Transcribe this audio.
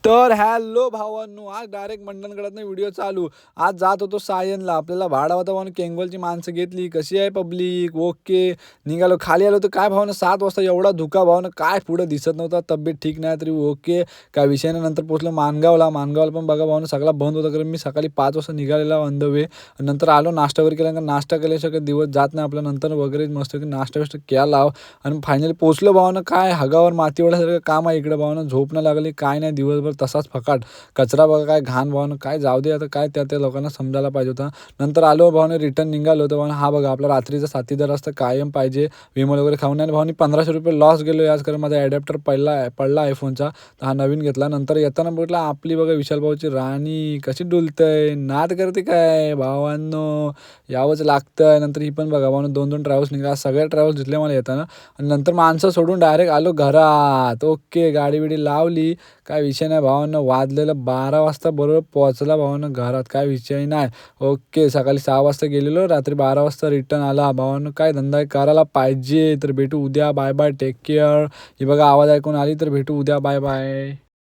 तर हॅलो भावांनो, आज डायरेक्ट मंडणगडातनं व्हिडिओ चालू. आज जात होतो सायनला. आपल्याला भाडा होता भावानं. केंगवलची माणसं घेतली. कशी आहे पब्लिक? ओके. निघालो. खाली आलो तर काय भावानं 7 वाजता एवढा धुका भावानं, काय पुढं दिसत नव्हता. तब्येत ठीक नाही तरी ओके. काय विषय नाही. नंतर पोहोचलो माणगावला. माणगावला पण बघा भावानं सगळा बंद होता. कारण मी सकाळी 5 वाजता निघालेला ऑन द वे. नंतर आलो नाश्ता वगैरे केला. नाश्ता केल्याशिवाय दिवस जात नाही आपला. नंतर वगैरे मस्त नाश्ता बिष्टा केला आणि फायनली पोहोचलो भावानं. काय हगावर माती ओढ्यासारखं काम आहे इकडं भावानं. झोप नाही लागली काय नाही. दिवसभर तसाच फकाट. कचरा बघा काय घाण भावानं. काय जाऊ दे आता, काय त्या लोकांना समजायला पाहिजे होतं. नंतर आलो भावानं, रिटर्न निघालो होतो भावानं. हा बघा आपला रात्रीचा साथीदार असतं कायम पाहिजे. विमल वगैरे खाऊन नाही भावानी. 1500 रुपये लॉस गेलो आज, कारण माझा ॲडॅप्टर पडला आयफोनचा. तर हा नवीन घेतला. नंतर येताना बघितला आपली बघा विशाल भाऊची राणी कशी डुलतंय, नाद करते काय भावांनो. यावंच लागतंय. नंतर ही पण बघा भावानं 2-2 ट्रॅव्हल्स निघाला. सगळ्या ट्रॅव्हल्स दिसले मला येताना. आणि नंतर माणसं सोडून डायरेक्ट आलो घरात. ओके, गाडी बिडी लावली. काय विषय नाही भावांनो. वाजलेलं 12 वाजता बरोबर पोहोचला भावांनो घरात. काय विषय नाही. ओके, सकाळी 6 वाजता गेलेलो, रात्री 12 वाजता रिटर्न आला भावांनो. काय धंदा करायला पाहिजे. तर भेटू उद्या. Bye bye, take care. ही बघा आवाज ऐकून आली तर भेटू उद्या. Bye bye.